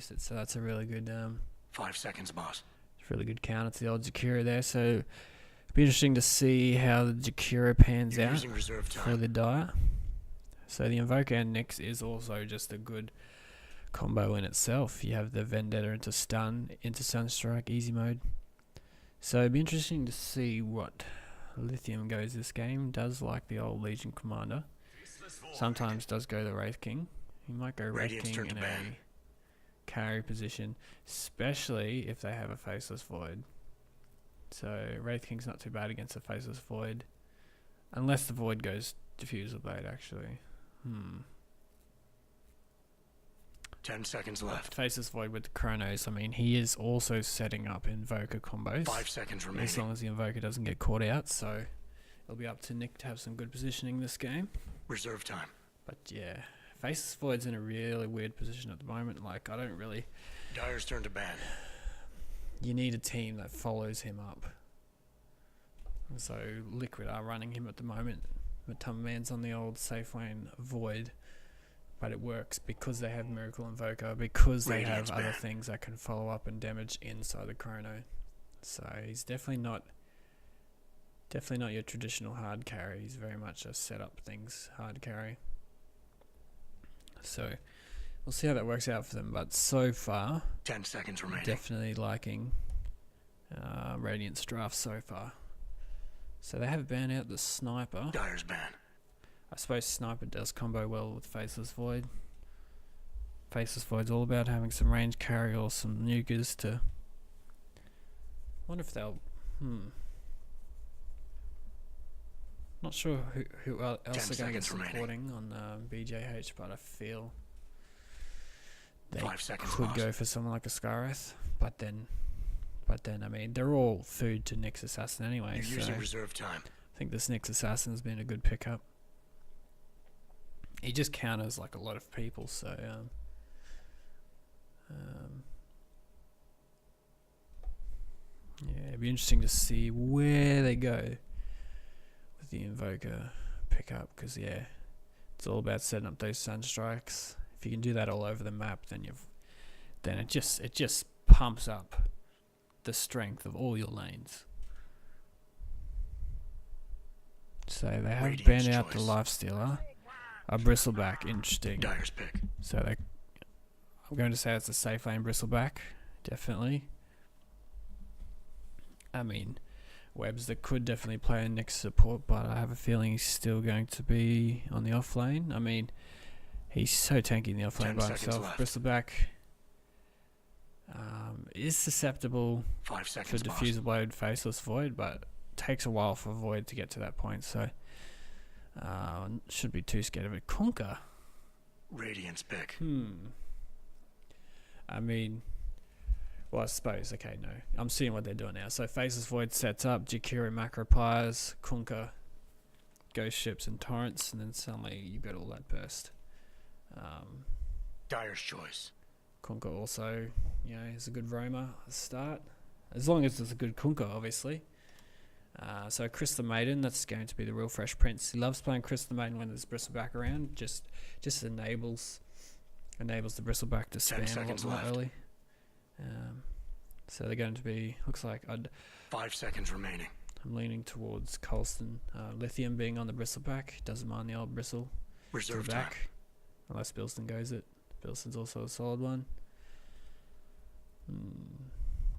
increased it, so that's a really good 5 seconds, boss. really good counter to the old Jakiro there. So it'll be interesting to see how the Jakiro pans You're out using reserve for time. the Dire. So the Invoker and Nyx is also just a good combo in itself. You have the Vendetta into Sunstrike, easy mode. So it'd be interesting to see what Lithium goes this game. Does like the old Legion Commander. Sometimes does go the Wraith King. He might go Wraith Radiant's King turn to in ban. a carry position, especially if they have a Faceless Void. So Wraith King's not too bad against a Faceless Void. Unless the Void goes Diffuser Blade, actually. 10 seconds left. Faceless Void with the Chronos, I mean, he is also setting up Invoker combos. 5 seconds As remaining. long as the Invoker doesn't get caught out, so it'll be up to Nick to have some good positioning this game. Reserve time. But yeah, Faceless Void's in a really weird position at the moment. Like, I don't really... Dire's turn to ban. You need a team that follows him up. So Liquid are running him at the moment. Man's on the old safe lane Void. But it works because they have Miracle Invoker, because they Radiant's have other ban. things that can follow up and damage inside the Chrono. So he's definitely not your traditional hard carry. He's very much a set up things hard carry. So we'll see how that works out for them. But so far, 10 seconds remaining. definitely liking Radiant's draft so far. So they have banned out the Sniper. Dire's ban. I suppose Sniper does combo well with Faceless Void. Faceless Void's all about having some range carry or some nukers to... wonder if they'll... Not sure who else 10 are going to get seconds remaining. supporting on BJH, but I feel they 5 seconds could lost. go for someone like a Scarith. But then, I mean, they're all food to Nyx Assassin anyway, You're so using I reserve time. think this Nyx Assassin has been a good pickup. He just counters like a lot of people, so yeah, it'd be interesting to see where they go with the Invoker pickup, because yeah, it's all about setting up those Sunstrikes. If you can do that all over the map, then it just pumps up the strength of all your lanes. So they have Radiant's banned out the choice. Lifestealer. A Bristleback, interesting. Dire's pick. So I'm going to say it's a safe lane Bristleback, definitely. I mean, Webster could definitely play in next support, but I have a feeling he's still going to be on the off lane. I mean, he's so tanky in the off lane 10 by seconds himself. left. Bristleback is susceptible 5 for seconds, boss. Diffuser Blade, Faceless Void, but takes a while for Void to get to that point, so shouldn't be too scared of it. Conquer. Radiant's pick. I mean, well, I suppose, okay, no. I'm seeing what they're doing now. So Faceless Void sets up, Jakiro macro pliers, Kunka, Ghost Ships and Torrents, and then suddenly you've got all that burst. Dire's choice. Kunka also, is a good roamer at the start. As long as it's a good Kunka, obviously. So Chris the Maiden, that's going to be the real fresh prince. He loves playing Chris the Maiden when there's Bristleback around. Just enables the Bristleback to 10 spam a lot seconds more left. early. So they're going to be, looks like 5 seconds remaining. I'm leaning towards Colston. Lithium being on the Bristleback, doesn't mind the old bristle to the Reserve time. back, unless Bilston goes it. Bilston's also a solid one.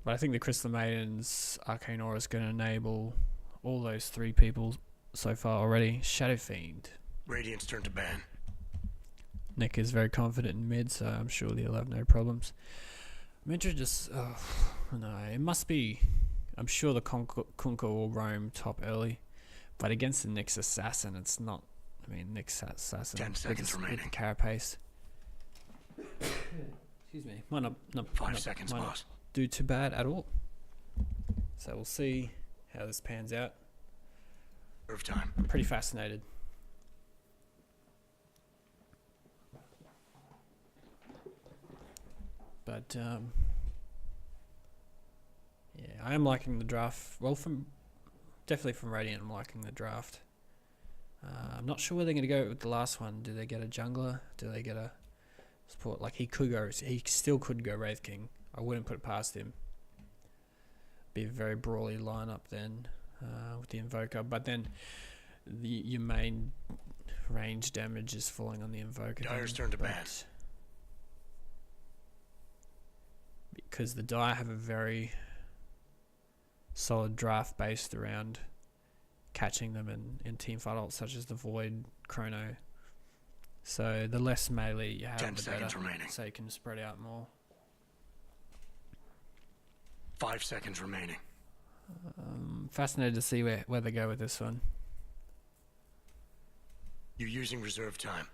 But I think the Crystal Maiden's Arcane Aura is going to enable all those three people so far already. Shadow Fiend. Radiant's turn to ban. Nick is very confident in mid, so I'm sure he'll have no problems. Midra just... no, it must be... I'm sure the Kunkka will roam top early. But against the Nyx Assassin, it's not... I mean, Nyx Assassin 10 seconds with the remaining. carapace. Excuse me. Might not 5 seconds, might not boss. do too bad at all. So we'll see how this pans out. Reserve time. I'm pretty fascinated. But yeah, I am liking the draft. Well, definitely from Radiant, I'm liking the draft. I'm not sure where they're going to go with the last one. Do they get a jungler? Do they get a support. Like he still could go Wraith King. I wouldn't put it past him. Be a very brawly lineup then with the Invoker, but then your main range damage is falling on the Invoker. Dire's turn to ban. Because the Dire have a very solid draft based around catching them in teamfight ults such as the Void, Chrono. So the less melee you have, 10 the seconds better. remaining. So you can spread out more. 5 seconds remaining. Fascinated to see where they go with this one. You're using reserve time.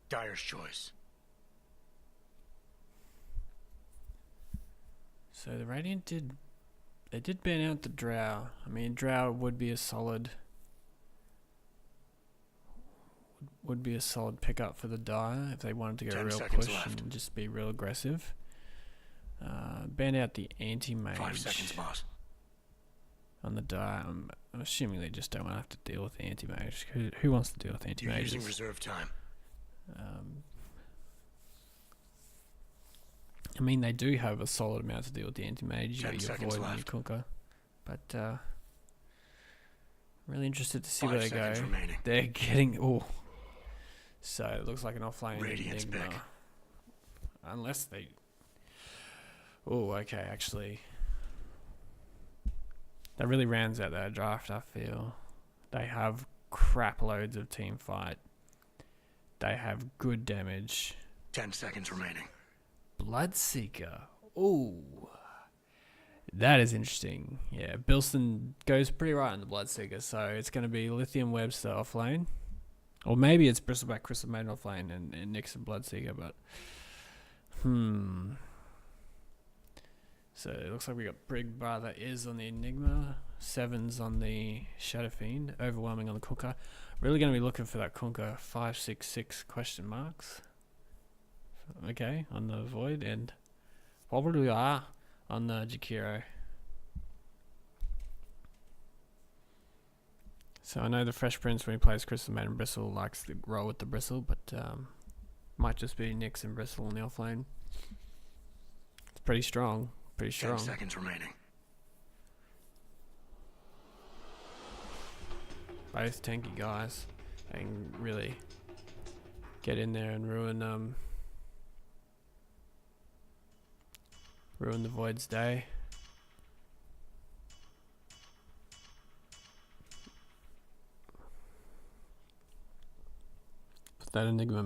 Dire's choice. So the Radiant did ban out the Drow. I mean, Drow would be a solid pickup for the Dire if they wanted to go 10 real seconds push left. and just be real aggressive. Ban out the anti-mage 5 seconds, boss. on the Dire. I'm assuming they just don't want to have to deal with the anti-mage. Who wants to deal with You're anti-mages? using reserve time. I mean, they do have a solid amount to deal with the anti-mage. You 10 got your seconds Void and your left. Conquer. But really interested to see 5 where they seconds go. remaining. They're getting... Oh. So it looks like an offlane Radiant's Enigma. pick. Unless they... Oh, okay, actually. That really rounds out their draft, I feel. They have crap loads of team fight. They have good damage. 10 seconds remaining. Bloodseeker. Ooh. That is interesting. Yeah, Bilston goes pretty right on the Bloodseeker, so it's going to be Lithium Webster offlane. Or maybe it's Bristleback Crystal Maiden offlane and Nixon Bloodseeker, but... So it looks like we got Brig Brother is on the Enigma, Sevens on the Shadow Fiend, Overwhelming on the Kunkka. Really going to be looking for that Kunkka 566 question marks. Okay, on the Void, and probably are on the Jakiro. So I know the Fresh Prince when he plays Crystal Maiden Bristle likes to roll with the Bristle, but might just be Nyx and Bristle on the offlane. It's pretty strong. Pretty 10 strong. seconds remaining. Both tanky guys. They can really get in there and ruin the Void's day. But that Enigma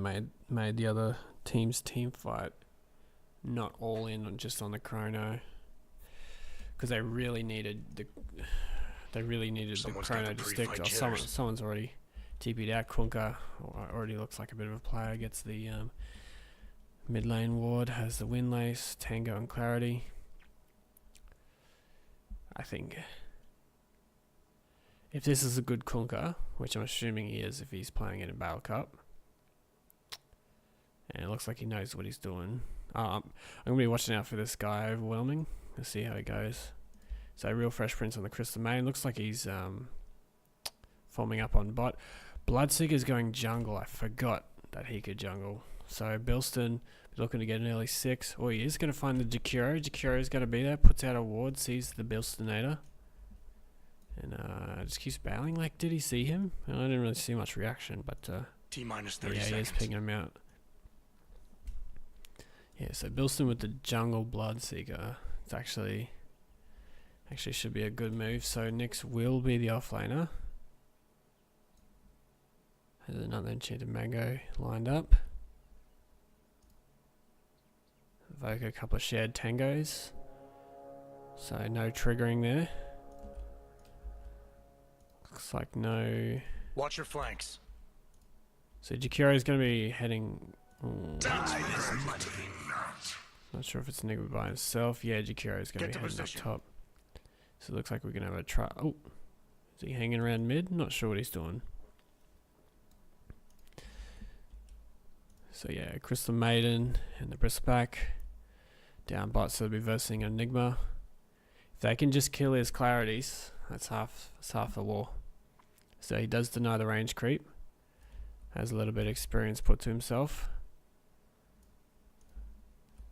made the other team's team fight not all in on just on the Chrono, because they really needed the Someone's got Chrono the to stick. pre-fight Oh, jitters. someone's already TP'd out. Kunkka already looks like a bit of a player. Gets the mid lane ward, has the Windlace, Tango and Clarity. I think if this is a good Kunkka, which I'm assuming he is if he's playing it in Battle Cup, and it looks like he knows what he's doing. I'm going to be watching out for this guy Overwhelming. Let's see how he goes. So Real Fresh Prince on the Crystal Maiden. Looks like he's forming up on bot. Bloodseeker's going jungle. I forgot that he could jungle. So Bilston looking to get an early 6. Oh, he is going to find the Jakiro. Jakiro's going to be there. Puts out a ward. Sees the Bilstonator. And just keeps battling. Like, did he see him? I didn't really see much reaction. But T-minus 30 yeah, he seconds. is picking him out. Yeah, so Bilston with the jungle Bloodseeker. It's actually should be a good move. So Nyx will be the offlaner. Has another enchanted mango lined up. Evoke a couple of shared tangos. So no triggering there. Looks like no. Watch your flanks. So Jakiro's going to be heading. Not sure if it's Enigma by himself. Yeah, Jakiro's going to Get be to heading up position. top. So it looks like we're going to have a try. Oh, is he hanging around mid? Not sure what he's doing. So yeah, Crystal Maiden and the Bristleback. Down bot, so they'll be versing Enigma. If they can just kill his Clarities, that's half the war. So he does deny the range creep. Has a little bit of experience put to himself.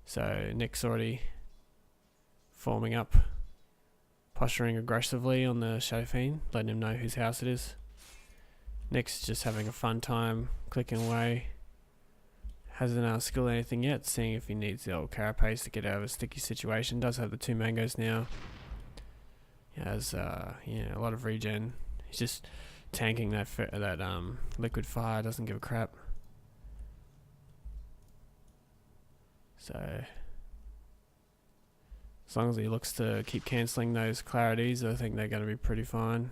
So Nick's already forming up, posturing aggressively on the Shadow Fiend, letting him know whose house it is. Nick's just having a fun time, clicking away. Hasn't skilled anything yet, seeing if he needs the old Carapace to get out of a sticky situation. Does have the 2 mangoes now. He has a lot of regen. He's just tanking that liquid fire, doesn't give a crap. So as long as he looks to keep cancelling those Clarities, I think they're going to be pretty fine.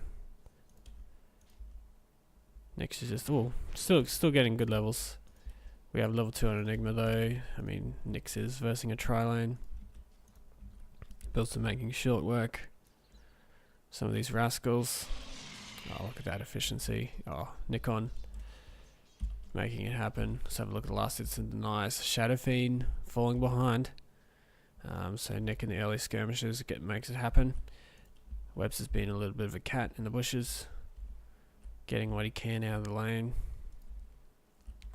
Next is just still getting good levels. We have level 2 on Enigma though. I mean, Nyx is versing a Trilane. Bills are making short work. Some of these rascals. Oh, look at that efficiency. Oh, Nikon making it happen. Let's have a look at the last hits and denies. Shadow Fiend falling behind. So Nick in the early skirmishes makes it happen. Webster's been a little bit of a cat in the bushes, getting what he can out of the lane.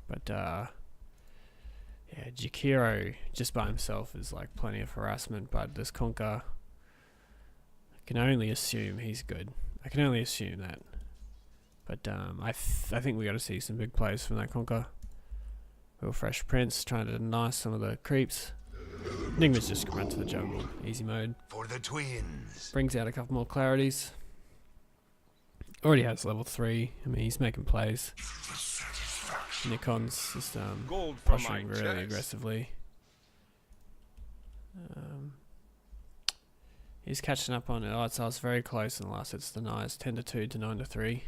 But yeah, Jakiro just by himself is like plenty of harassment, but this Conker, I can only assume he's good. I can only assume that. But I think we got to see some big plays from that Conker. Real Fresh Prince trying to deny some of the creeps. Enigma's just run to the jungle. Easy mode. For the twins. Brings out a couple more Clarities. Already has level 3. I mean, he's making plays. Nikon's just pushing really aggressively. He's catching up on it. Oh, so it's very close in the last hits denies. 10-2 to 9-3.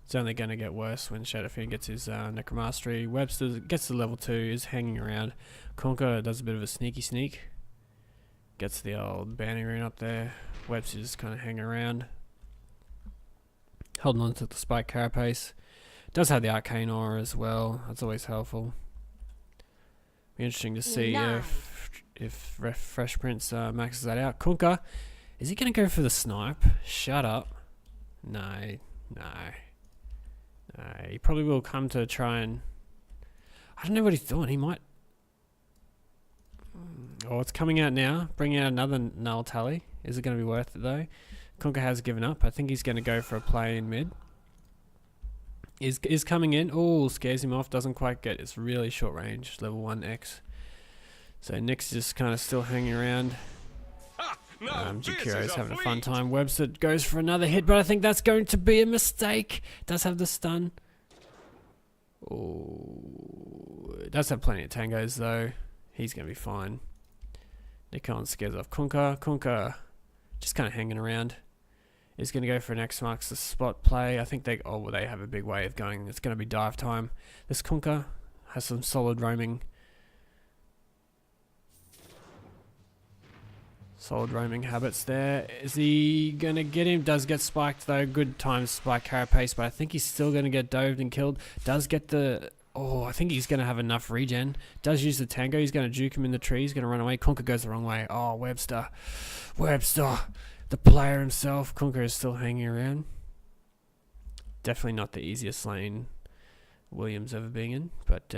It's only going to get worse when Shadowfiend gets his Necromastery. Webster gets to level 2, is hanging around. Conker does a bit of a sneaky sneak. Gets the old bounty rune up there. Webster just kind of hanging around. Holding on to the Spike Carapace. Does have the Arcane Aura as well. That's always helpful. Be interesting to see if Fresh Prince maxes that out. Conker, is he going to go for the snipe? Shut up. No. He probably will come to try and... I don't know what he's doing. He might... Oh, it's coming out now. Bring out another null tally. Is it going to be worth it though? Conker has given up. I think he's going to go for a play in mid. Is coming in. Oh, scares him off. Doesn't quite get. It's really short range. Level 1X. So Nick's just kind of still hanging around. Jakiro's having a fun time. Webster goes for another hit, but I think that's going to be a mistake. Does have the stun. Oh, does have plenty of tangos though. He's going to be fine. Nikon scares off Conker. Conker just kind of hanging around. Is going to go for an X marks the spot play. I think they have a big way of going. It's going to be dive time. This Conker has some solid roaming. Solid roaming habits there. Is he going to get him? Does get spiked though. Good time to spike Carapace, but I think he's still going to get doved and killed. Does get the... Oh, I think he's going to have enough regen. Does use the tango. He's going to juke him in the tree. He's going to run away. Conker goes the wrong way. Oh, Webster. The player himself. Conker is still hanging around. Definitely not the easiest lane Williams ever been in, but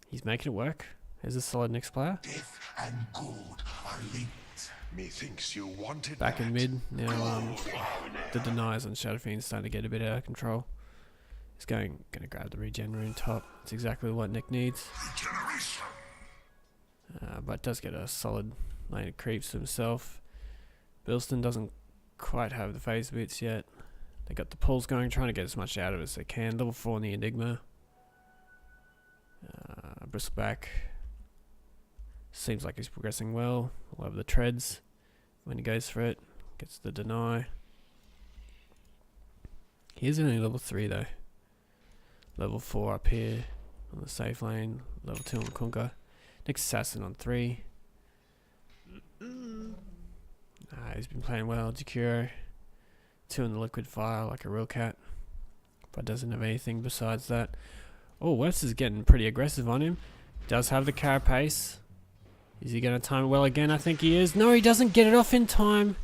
he's making it work. There's a solid next player. Death and good are linked. Methinks you wanted back in mid. Now the denies on Shadowfiend starting to get a bit out of control. He's going to grab the regen rune top. That's exactly what Nick needs. But does get a solid lane of creeps to himself. Bilston doesn't quite have the phase boots yet. They got the pulls going, trying to get as much out of it as they can. Level 4 in the Enigma. Bristleback seems like he's progressing well. All over the treads when he goes for it. Gets the deny. He is only level 3 though. Level 4 up here on the safe lane. Level 2 on Conker. Next Assassin on 3. He's been playing well. Jakiro, 2 in the liquid fire like a real cat, but doesn't have anything besides that. Oh, West is getting pretty aggressive on him. Does have the carapace. Is he going to time it well again? I think he is. No, he doesn't get it off in time.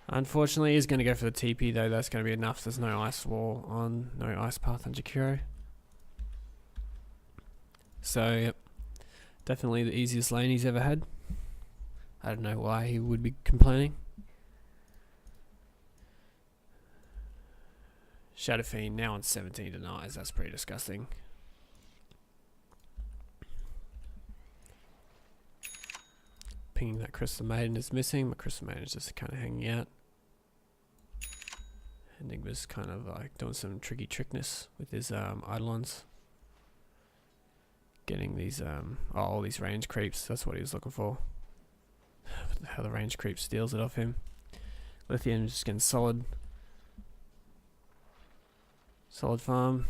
Unfortunately, he's going to go for the TP though. That's going to be enough. There's no ice wall on, no ice path on Jakiro. So, yep. Definitely the easiest lane he's ever had. I don't know why he would be complaining. Shadow Fiend now on 17 denies. That's pretty disgusting. Pinging that Crystal Maiden is missing. My Crystal Maiden is just kind of hanging out. Enigma's kind of like doing some tricky trickness with his Eidolons. Getting these all these range creeps. That's what he was looking for. How the range creep steals it off him. Lithium just getting solid farm.